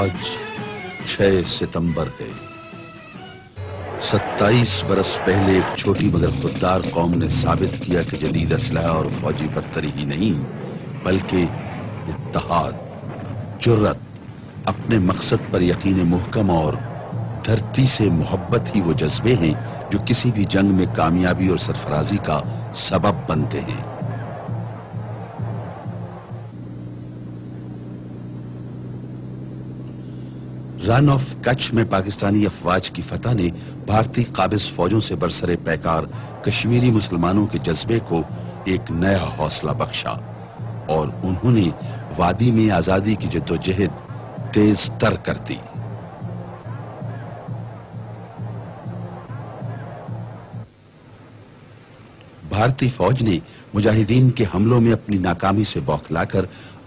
آج 6 ستمبر ہے۔ 27 برس پہلے ایک چھوٹی مگر خوددار قوم نے ثابت کیا کہ جدید اسلحہ اور فوجی برتری ہی نہیں بلکہ اتحاد، جرت، اپنے مقصد پر یقین محکم اور دھرتی سے محبت ہی وہ جذبے ہیں جو کسی بھی جنگ میں کامیابی اور سرفرازی کا سبب بنتے ہیں۔ رن آف کچھ میں پاکستانی افواج کی فتح نے بھارتی قابض فوجوں سے برسر پیکار کشمیری مسلمانوں کے جذبے کو ایک نیا حوصلہ بخشا اور انہوں نے وادی میں آزادی کی جدوجہد تیز تر کر دی۔ بھارتی فوج نے مجاہدین کے حملوں میں اپنی ناکامی سے بوکھلا کر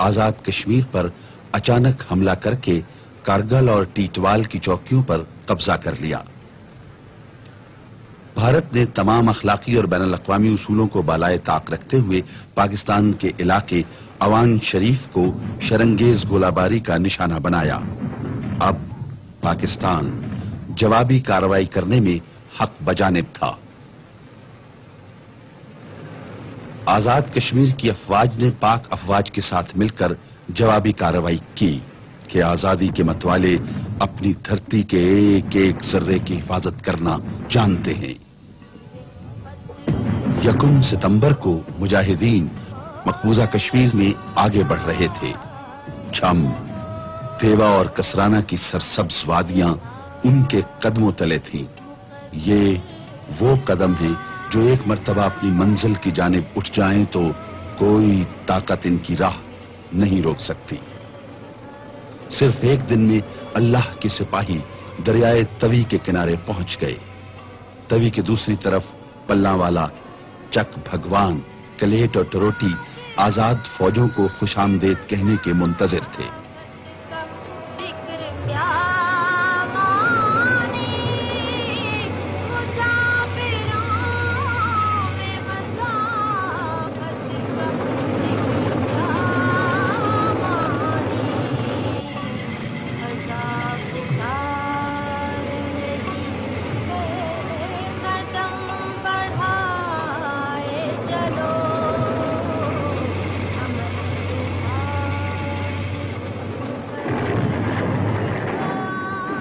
آزاد کشمیر پر اچانک حملہ کر کے کارگل اور ٹیٹوال کی چوکیوں پر قبضہ کر لیا۔ بھارت نے تمام اخلاقی اور بین الاقوامی اصولوں کو بالائے طاق رکھتے ہوئے پاکستان کے علاقے اوان شریف کو شرنگیز گولہ باری کا نشانہ بنایا۔ اب پاکستان جوابی کارروائی کرنے میں حق بجانب تھا۔ آزاد کشمیر کی افواج نے پاک افواج کے ساتھ مل کر جوابی کارروائی کی کہ آزادی کے متوالے اپنی دھرتی کے ایک ایک ذرے کی حفاظت کرنا جانتے ہیں۔ 1 ستمبر کو مجاہدین مقبوضہ کشمیر میں آگے بڑھ رہے تھے۔ چھم، تیوا اور کسرانہ کی سرسبز وادیاں ان کے قدموں تلے تھیں۔ یہ وہ قدم ہیں جو ایک مرتبہ اپنی منزل کی جانب اٹھ جائیں تو کوئی طاقت ان کی راہ نہیں روک سکتی۔ صرف ایک دن میں اللہ کے سپاہی دریائے توی کے کنارے پہنچ گئے۔ توی کے دوسری طرف پلّاں والا، چک بھگوان، کلیٹ اور ٹروٹی آزاد فوجوں کو خوش آمدید کہنے کے منتظر تھے۔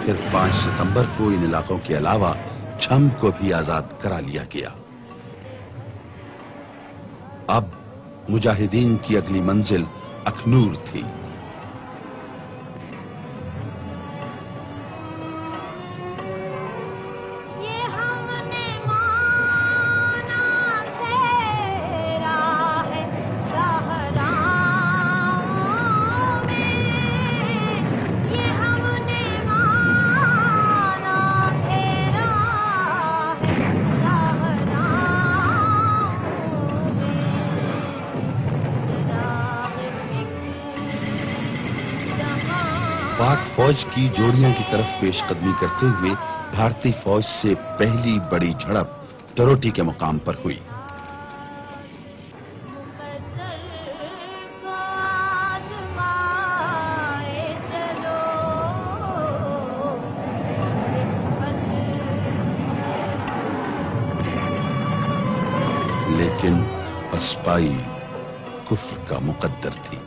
پھر 5 ستمبر کو ان علاقوں کے علاوہ چھم کو بھی آزاد کرا لیا گیا۔ اب مجاہدین کی اگلی منزل اخنور تھی۔ پاک فوج کی جوڑیاں کی طرف پیش قدمی کرتے ہوئے بھارتی فوج سے پہلی بڑی جھڑپ ٹروٹی کے مقام پر ہوئی۔ لیکن پسپائی کفر کا مقدر تھی۔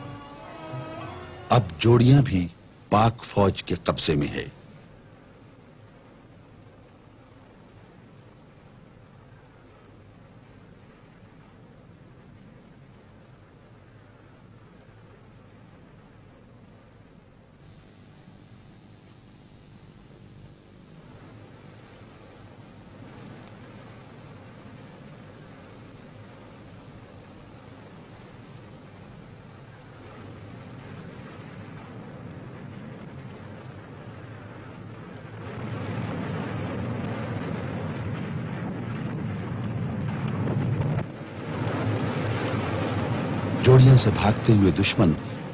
اب جوڑیاں بھی پاک فوج کے قبضے میں ہے۔ جوڑیاں سے بھاگتے ہوئے دشمن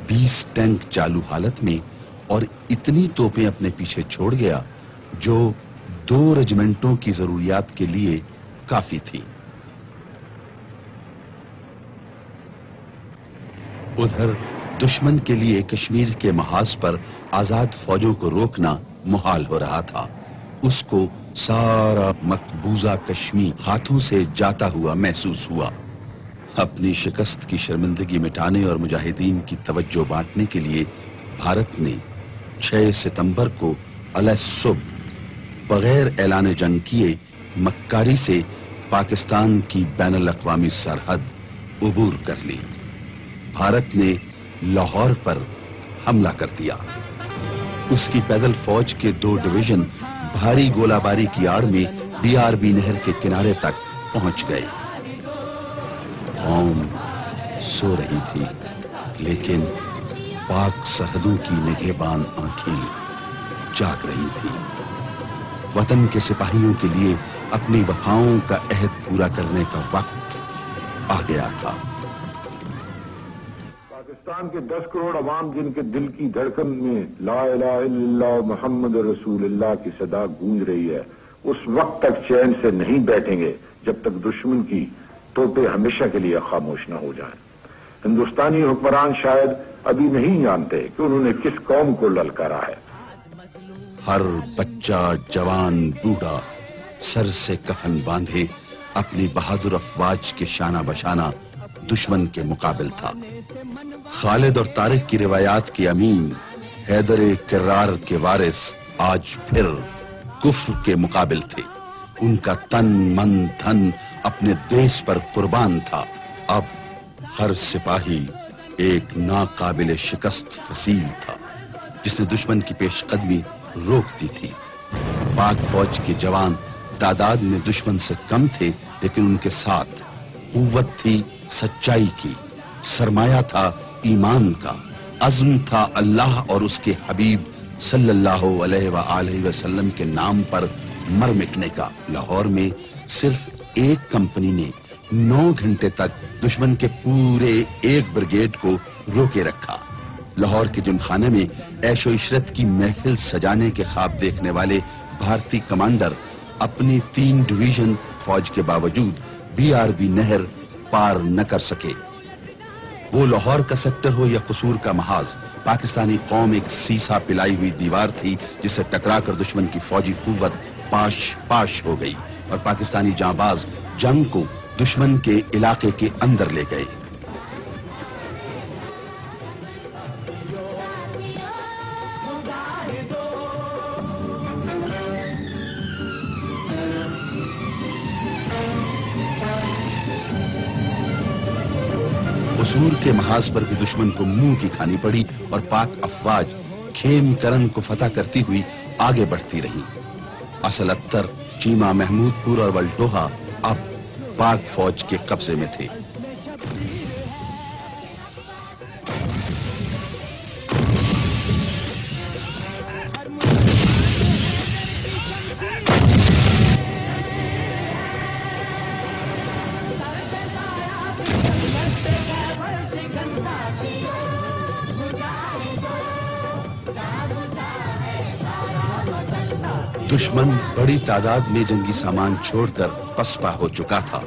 20 ٹینک چالو حالت میں اور اتنی توپیں اپنے پیچھے چھوڑ گیا جو 2 رجمنٹوں کی ضروریات کے لیے کافی تھی۔ ادھر دشمن کے لیے کشمیر کے محاذ پر آزاد فوجوں کو روکنا محال ہو رہا تھا۔ اس کو سارا مقبوضہ کشمیر ہاتھوں سے جاتا ہوا محسوس ہوا۔ اپنی شکست کی شرمندگی مٹانے اور مجاہدین کی توجہ بانٹنے کے لیے بھارت نے 6 ستمبر کو علیہ صبح بغیر اعلان جنگ کیے مکاری سے پاکستان کی بین الاقوامی سرحد عبور کر لی۔ بھارت نے لاہور پر حملہ کر دیا۔ اس کی پیدل فوج کے 2 ڈویژن بھاری گولہ باری کی آڑ میں BRB نہر کے کنارے تک پہنچ گئے۔ قوم سو رہی تھی، لیکن پاک سرحدوں کی نگہبان آنکھیں جاگ رہی تھی۔ وطن کے سپاہیوں کے لیے اپنی وفاؤں کا عہد پورا کرنے کا وقت آ گیا تھا۔ پاکستان کے 10 کروڑ عوام جن کے دل کی دھڑکن میں لا الہ الا اللہ محمد رسول اللہ کی صدا گونج رہی ہے، اس وقت تک چین سے نہیں بیٹھیں گے جب تک دشمن کی ٹوٹے ہمیشہ کے لیے خاموش نہ ہو جائیں۔ ہندوستانی حکمران شاید ابھی نہیں جانتے کہ انہوں نے کس قوم کو للکارا ہے۔ ہر بچہ، جوان، بوڑھا سر سے کفن باندھے اپنی بہادر افواج کے شانہ بشانہ دشمن کے مقابل تھا۔ خالد اور طارق کی روایات کے امین، حیدر کرار کے وارث آج پھر کفر کے مقابل تھے۔ ان کا تن من دھن اپنے دیس پر قربان تھا۔ اب ہر سپاہی ایک ناقابل شکست فصیل تھا جس نے دشمن کی پیش قدمی روک دی تھی۔ پاک فوج کے جوان تعداد میں دشمن سے کم تھے، لیکن ان کے ساتھ قوت تھی سچائی کی، سرمایہ تھا ایمان کا، عزم تھا اللہ اور اس کے حبیب صلی اللہ علیہ وآلہ وسلم کے نام پر مر مٹنے کا۔ لاہور میں صرف ایک کمپنی نے 9 گھنٹے تک دشمن کے پورے ایک بریگیڈ کو روکے رکھا۔ لاہور کے جم خانے میں عیش و عشرت کی محفل سجانے کے خواب دیکھنے والے بھارتی کمانڈر اپنی 3 ڈویژن فوج کے باوجود BRB نہر پار نہ کر سکے۔ وہ لاہور کا سیکٹر ہو یا قصور کا محاذ، پاکستانی قوم ایک سیسا پلائی ہوئی دیوار تھی جس سے ٹکرا کر دشمن کی فوجی قوت پاش پاش ہو گئی اور پاکستانی جانباز جنگ کو دشمن کے علاقے کے اندر لے گئے۔ قصور کے محاذ پر بھی دشمن کو منہ کی کھانی پڑی اور پاک افواج کھیم کرن کو فتح کرتی ہوئی آگے بڑھتی رہی۔ اصل اتر، چیمہ، محمود پور اور ولٹوہا اب پاک فوج کے قبضے میں تھے۔ دشمن بڑی تعداد میں جنگی سامان چھوڑ کر پسپا ہو چکا تھا۔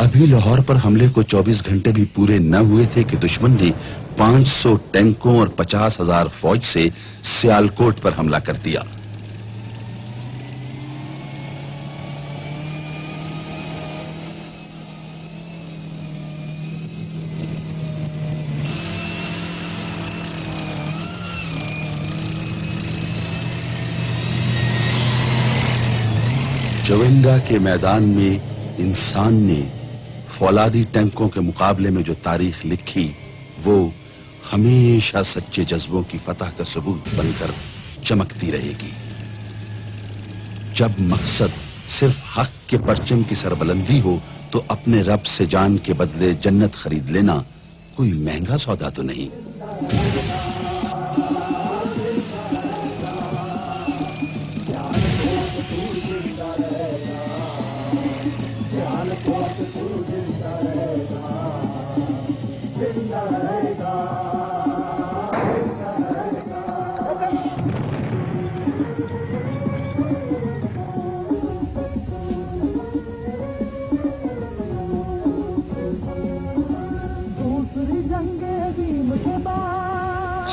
ابھی لاہور پر حملے کو 24 گھنٹے بھی پورے نہ ہوئے تھے کہ دشمن نے 500 ٹینکوں اور 50,000 فوج سے سیالکوٹ پر حملہ کر دیا۔ چوینڈا کے میدان میں انسان نے فولادی ٹینکوں کے مقابلے میں جو تاریخ لکھی وہ ہمیشہ سچے جذبوں کی فتح کا ثبوت بن کر چمکتی رہے گی۔ جب مقصد صرف حق کے پرچم کی سربلندی ہو تو اپنے رب سے جان کے بدلے جنت خرید لینا کوئی مہنگا سودا تو نہیں۔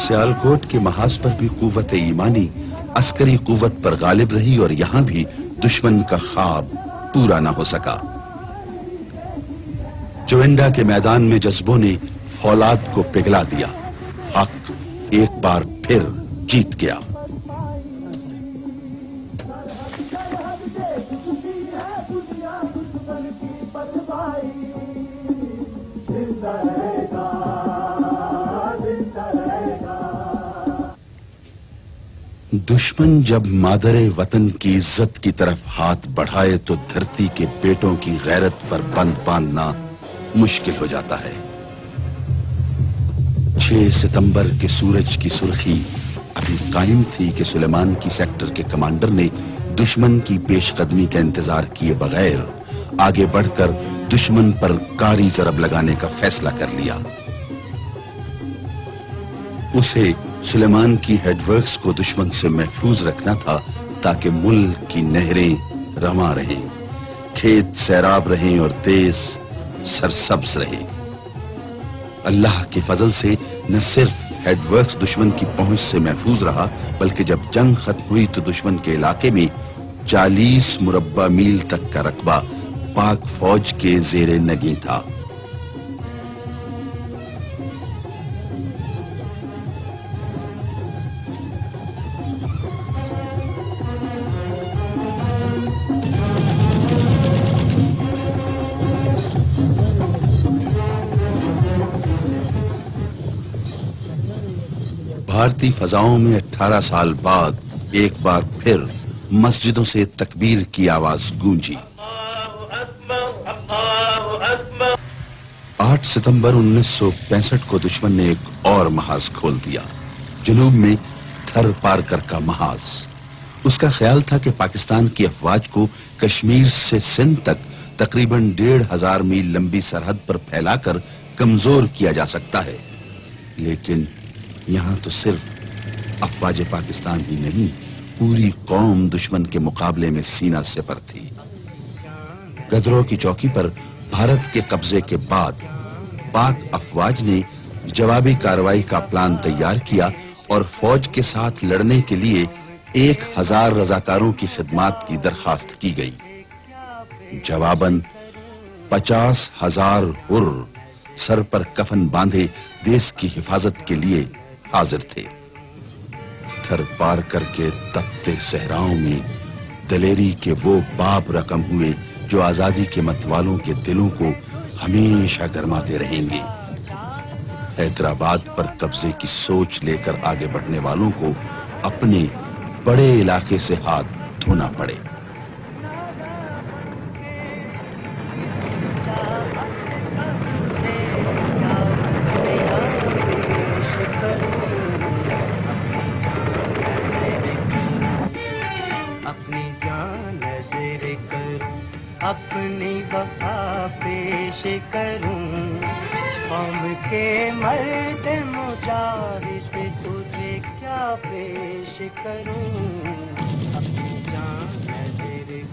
سیالکوٹ کے محاذ پر بھی قوت ایمانی عسکری قوت پر غالب رہی اور یہاں بھی دشمن کا خواب پورا نہ ہو سکا۔ چوینڈا کے میدان میں جذبوں نے فولاد کو پگھلا دیا۔ حق ایک بار پھر جیت گیا۔ دشمن جب مادر وطن کی عزت کی طرف ہاتھ بڑھائے تو دھرتی کے بیٹوں کی غیرت پر بند باندھنا مشکل ہو جاتا ہے۔ 6 ستمبر کے سورج کی سرخی ابھی قائم تھی کہ سلیمان کی سیکٹر کے کمانڈر نے دشمن کی پیش قدمی کا انتظار کیے بغیر آگے بڑھ کر دشمن پر کاری ضرب لگانے کا فیصلہ کر لیا۔ اسے سلیمان کی ہیڈ ورکس کو دشمن سے محفوظ رکھنا تھا تاکہ ملک کی نہریں رواں رہیں، کھیت سیراب رہیں اور دیس سرسبز رہے۔ اللہ کے فضل سے نہ صرف ہیڈ ورکس دشمن کی پہنچ سے محفوظ رہا بلکہ جب جنگ ختم ہوئی تو دشمن کے علاقے میں 40 مربع میل تک کا رقبہ پاک فوج کے زیر نگیں تھا۔ بھارتی فضاؤں میں 18 سال بعد ایک بار پھر مسجدوں سے تکبیر کی آواز گونجی۔ 8 ستمبر 1965 کو دشمن نے ایک اور محاذ کھول دیا، جنوب میں تھر پارکر کا محاذ۔ اس کا خیال تھا کہ پاکستان کی افواج کو کشمیر سے سندھ تک تقریباً 1,500 میل لمبی سرحد پر پھیلا کر کمزور کیا جا سکتا ہے، لیکن یہاں تو صرف افواج پاکستان ہی نہیں، پوری قوم دشمن کے مقابلے میں سینہ سپر تھی۔ گدروں کی چوکی پر بھارت کے قبضے کے بعد پاک افواج نے جوابی کارروائی کا پلان تیار کیا اور فوج کے ساتھ لڑنے کے لیے 1,000 رضاکاروں کی خدمات کی درخواست کی گئی۔ جواباً 50,000 حر سر پر کفن باندھے دیس کی حفاظت کے لیے حاضر تھے۔ تھر پار کر کے تپتے صحراؤں میں دلیری کے وہ باب رقم ہوئے جو آزادی کے متوالوں کے دلوں کو ہمیشہ گرماتے رہیں گے۔ حیدرآباد پر قبضے کی سوچ لے کر آگے بڑھنے والوں کو اپنے بڑے علاقے سے ہاتھ دھونا پڑے۔ اپنی وفا پیش کروں، قوم کے مرد مجاہد تجھے کیا پیش کروں، اپنی جان نذر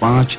5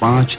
5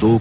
2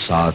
7